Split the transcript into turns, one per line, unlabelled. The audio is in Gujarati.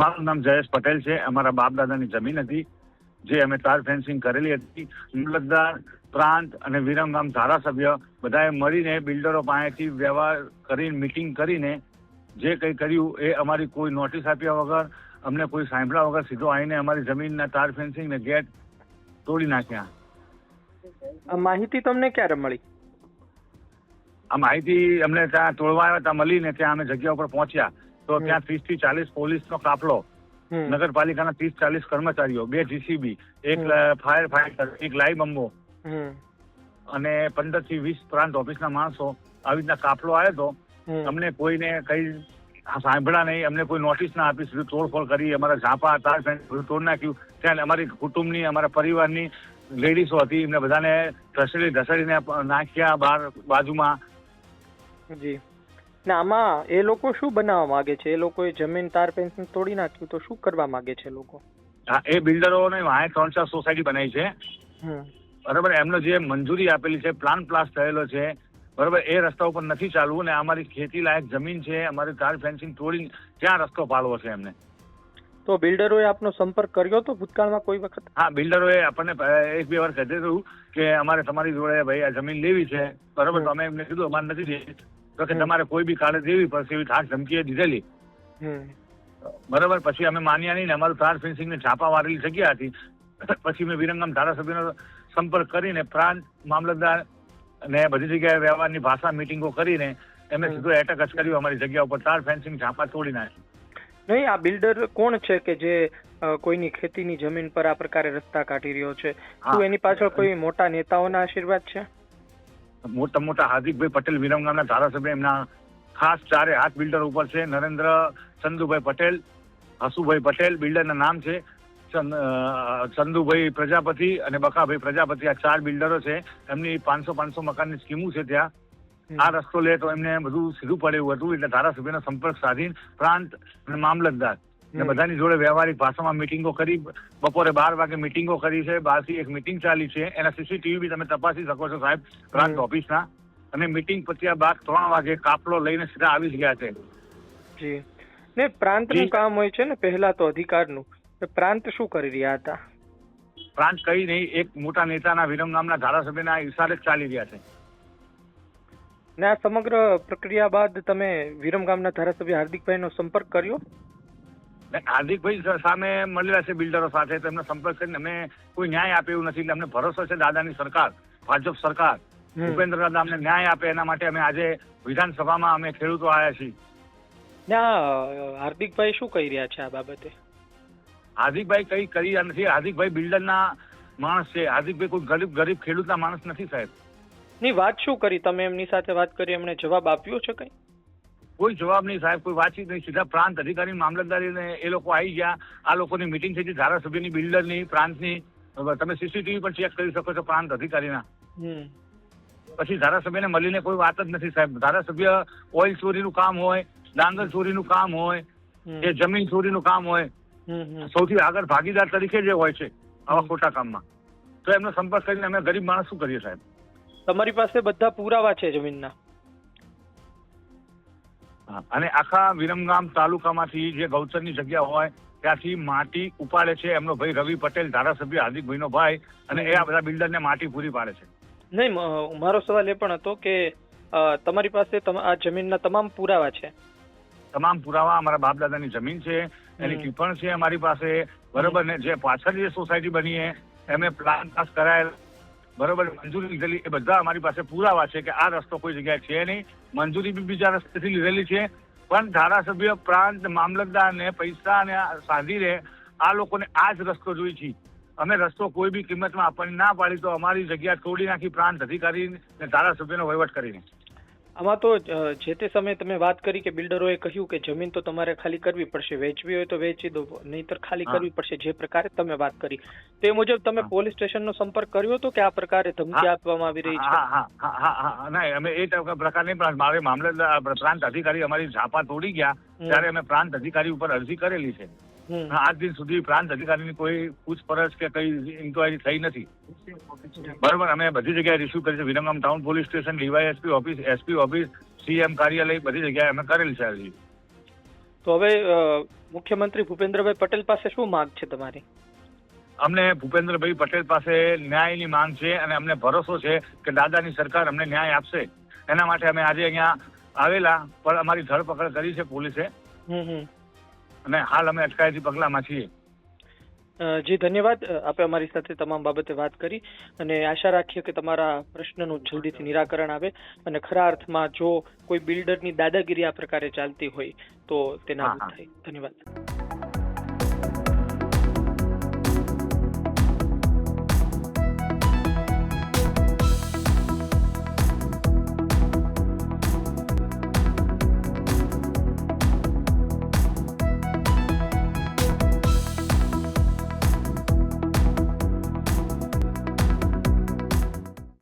મારું નામ જયેશ પટેલ છે। અમારા બાપ દાદાની જમીન હતી જે અમે તાર ફેન્સિંગ કરેલી હતી। મામલતદાર, પ્રાંત અને વિરમગામ ધારાસભ્ય બધાએ મળીને બિલ્ડરો પાસેથી વ્યવહાર કરીને મીટિંગ કરીને જે કંઈ કર્યું એ અમારી કોઈ નોટિસ આપ્યા વગર, અમને કોઈ સાંભળ્યા વગર સીધો આવીને અમારી જમીનના તાર ફેન્સિંગ ને ગેટ તોડી નાખ્યા।
આ માહિતી તમને ક્યારે મળી?
આ માહિતી અમને ત્યાં તોડવા આવ્યા ત્યાં મળીને ત્યાં અમે જગ્યા ઉપર પહોંચ્યા તો ત્યાં 30 થી 40 પોલીસનો કાફલો, નગરપાલિકાના 30-40 કર્મચારીઓ, 2 જીસીબી, 1 ફાયર ફાઈટર, 1 લાઈવ બંબો અને 15 થી 20 પ્રાંત ઓફિસના માણસો આવી રીતના કાફલો આવ્યો હતો। અમને કોઈને કઈ સાંભળ્યા નહીં, અમને કોઈ નોટિસ ના આપી, સીધું તોડફોડ કરી અમારા ઝાપા તાર તોડ નાખ્યું। ત્યાં અમારી કુટુંબની, અમારા પરિવારની લેડીઝો હતી એમને બધાને ઘસડીને નાખ્યા બહાર બાજુમાં।
જી, ને આમાં એ લોકો શું બનાવવા માંગે છે? એ લોકોએ જમીન તાર ફેન્સિંગ તોડી નાખ્યું તો શું કરવા માંગે છે લોકો?
હા, એ બિલ્ડરોને વાંહે 3-4 સોસાયટી બનાવી છે, બરાબર। એમનો જે મંજૂરી આપેલી છે, પ્લાન પાસ થયેલો છે, બરાબર, એ રસ્તા ઉપર નથી ચાલવું ને અમારી ખેતી લાયક જમીન છે, અમારી તાર ફેન્સિંગ તોડી ત્યાં રસ્તો પાડવો છે એમને।
તો બિલ્ડરોએ આપનો સંપર્ક કર્યો તો ભૂતકાળમાં કોઈ વખત?
હા, બિલ્ડરોએ આપણને 1-2 વાર કહેતું કે અમારે તમારી જોડે ભાઈ આ જમીન લેવી છે, બરાબર, તો અમે એમને કીધું અમારે નથી દેવી, તો કે તમારે કોઈ બી કાળે દેવી પડશે એવી ખાસ ધમકી દીધેલી, બરાબર। પછી અમે માન્યા નહીં ને અમારું તાર ફેન્સિંગ ને છાપા વાળેલી જગ્યા હતી। પછી મેં વિરમગામ ધારાસભ્યનો સંપર્ક કરીને પ્રાંત, મામલતદાર અને બધી જગ્યાએ વ્યવહારની ભાષા મીટિંગો કરીને એમને સીધું એટેક જ કર્યું અમારી જગ્યા ઉપર, તાર ફેન્સિંગ છાપા તોડી નાખી।
નહીં, આ બિલ્ડર કોણ છે કે જે કોઈની ખેતીની જમીન પર આ પ્રકારે રસ્તા કાઢી રહ્યો છે? શું એની પાછળ કોઈ મોટા નેતાઓના આશીર્વાદ છે?
મોટા હાર્દિકભાઈ પટેલ વિરમગામના ધારાસભ્ય, એમના ખાસ 4 હાથ બિલ્ડર ઉપર છે। નરેન્દ્ર ચંદુભાઈ પટેલ, હસુભાઈ પટેલ બિલ્ડરના નામ છે, ચંદુભાઈ પ્રજાપતિ અને બકાભાઈ પ્રજાપતિ, આ 4 બિલ્ડરો છે। એમની 500 મકાનની સ્કીમો છે ત્યાં। આ રસ્તો લે તો એમને બધું સીધું પડે એવું હતું, એટલે ધારાસભ્યનો સંપર્ક સાધીને પ્રાંત અને મામલતદાર ને બધાની જોડે વ્યવહારિક ભાષામાં મીટિંગો કરી। બપોરે 12 વાગે મીટિંગો કરી છે, 12 થી 1 મીટિંગ ચાલી છે, એના સીસીટીવી બી તમે તપાસી શકો છો સાહેબ પ્રાંત ઓફિસના। અને મીટિંગ પત્યા બાદ 3 વાગે કાફલો લઈને સીધા આવી ગયા છે।
જી, ને પ્રાંતનું કામ હોય છે ને પહેલા તો અધિકારનું, પ્રાંત શું કરી રહ્યા હતા?
પ્રાંત કઈ નહીં, એક મોટા નેતાના વિરમગામના ધારાસભ્યના ઈશારે જ ચાલી રહ્યા છે।
ને આ સમગ્ર પ્રક્રિયા બાદ તમે વિરમગામના ધારાસભ્ય હાર્દિકભાઈનો સંપર્ક કર્યો?
હાર્દિકભાઈ સામે મળેલા છે બિલ્ડરો સાથે, તો એમનો સંપર્ક કરીને અમે કોઈ ન્યાય આપે એવું નથી, એટલે અમને ભરોસો છે દાદાની સરકાર, ભાજપ સરકાર, ભૂપેન્દ્ર દાદા અમને ન્યાય આપે એના માટે અમે આજે વિધાનસભામાં અમે ખેડૂતો આવ્યા છીએ।
હાર્દિકભાઈ શું કહી રહ્યા છે આ બાબતે?
હાર્દિકભાઈ કઈ કરી નથી, હાર્દિકભાઈ બિલ્ડરના માણસ છે, હાર્દિકભાઈ કોઈ ગરીબ ખેડૂતના માણસ નથી સાહેબ।
ની વાત શું કરી તમે એમની સાથે વાત કરી, એમણે જવાબ આપ્યો છે કઈ?
કોઈ જવાબ નહીં સાહેબ, કોઈ વાતચીત નહીં, સીધા પ્રાંત અધિકારી મામલતદારીને એ લોકો આવી ગયા। આ લોકોની મિટિંગ થઈ હતી ધારાસભ્યની, બિલ્ડરની, પ્રાંતની, તમે સીસીટીવી પણ ચેક કરી શકો છો પ્રાંત અધિકારીના। પછી ધારાસભ્યને મળીને કોઈ વાત જ નથી સાહેબ। ધારાસભ્ય ઓઇલ ચોરીનું કામ હોય, ડાંગર ચોરીનું કામ હોય કે જમીન ચોરીનું કામ હોય, સૌથી આગળ ભાગીદાર તરીકે જે હોય છે આવા ખોટા કામમાં, તો એમનો સંપર્ક કરીને અમે ગરીબ માણસ શું કરીએ સાહેબ?
તમારી પાસે બધા પુરાવા છે જમીનના?
અને આખા વિરમગામ તાલુકામાંથી જે ગૌચરની જગ્યા હોય ત્યાંથી માટી ઉપાડે છે એમનો ભાઈ રવિ પટેલ, ધારાસભ્ય હાર્દિકભાઈનો ભાઈ, અને એ આ બધા બિલ્ડરને માટી પૂરી પાડે છે।
નહીં, મારો સવાલ એ પણ હતો કે તમારી પાસે આ જમીનના તમામ પુરાવા છે?
તમામ પુરાવા, અમારા બાપ દાદાની જમીન છે, એની ટિપ્પણ છે અમારી પાસે, બરોબર ને? જે પાછળ જે સોસાયટી બની છે એમને પ્લાન પાસ કરાયેલ, બરોબર, મંજૂરી લીધેલી, એ બધા અમારી પાસે પુરાવા છે કે આ રસ્તો કોઈ જગ્યાએ છે નહીં। મંજૂરી બી બીજા રસ્તેથી લીધેલી છે, પણ ધારાસભ્ય, પ્રાંત, મામલતદારને પૈસા ને સાધીને આ લોકોને આ જ રસ્તો જોઈ છે। અમે રસ્તો કોઈ બી કિંમતમાં આપવાની ના પાડી તો અમારી જગ્યા તોડી નાખી પ્રાંત અધિકારી ને ધારાસભ્યનો વહીવટ કરીને।
આમાં તો જે તે સમયે તમે વાત કરી કે બિલ્ડરોએ કહ્યું કે જમીન તો તમારે ખાલી કરવી પડશે, વેચવી હોય તો વેચી દો, નહીતર ખાલી કરવી પડશે, જે પ્રકારે તમે વાત કરી તે મુજબ તમે પોલીસ સ્ટેશનનો સંપર્ક કર્યો હતો કે આ પ્રકારે ધમકી આપવામાં આવી રહી છે?
હા, નહીં, અમે એ પ્રકારની મારે મામલતદાર, પ્રાંત અધિકારી અમારી ઝાપા તોડી ગયા ત્યારે અમે પ્રાંત અધિકારી ઉપર અરજી કરેલી છે। આજ દિન સુધી પ્રાંત અધિકારીની કોઈ પૂછપરછ કે કઈ ઇન્કવાયરી થઈ નથી, બરોબર। અમે બધી જગ્યાએ રિસ્યુ કરી છે, Viramgam town police station, DYSP office, SP office, CM કાર્યાલય, બધી જગ્યાએ અમે કરેલી છે અરજી।
તો હવે મુખ્યમંત્રી ભૂપેન્દ્રભાઈ પટેલ પાસે શું માંગ છે તમારી?
અમને ભૂપેન્દ્રભાઈ પટેલ પાસે ન્યાયની માંગ છે અને અમને ભરોસો છે કે દાદાની સરકાર અમને ન્યાય આપશે. એના માટે અમે આજે અહીંયા આવેલા, પણ અમારી ધરપકડ કરી છે પોલીસે અને હાલ અમે અટકાયતી પગલામાં છીએ.
જી ધન્યવાદ. આપે અમારી સાથે તમામ બાબતે વાત કરી અને આશા રાખીએ કે તમારા પ્રશ્નનું જલ્દીથી નિરાકરણ આવે અને ખરા અર્થમાં જો કોઈ બિલ્ડરની દાદાગીરી આ પ્રકારે ચાલતી હોય તો તે નાબૂદ થાય. ધન્યવાદ.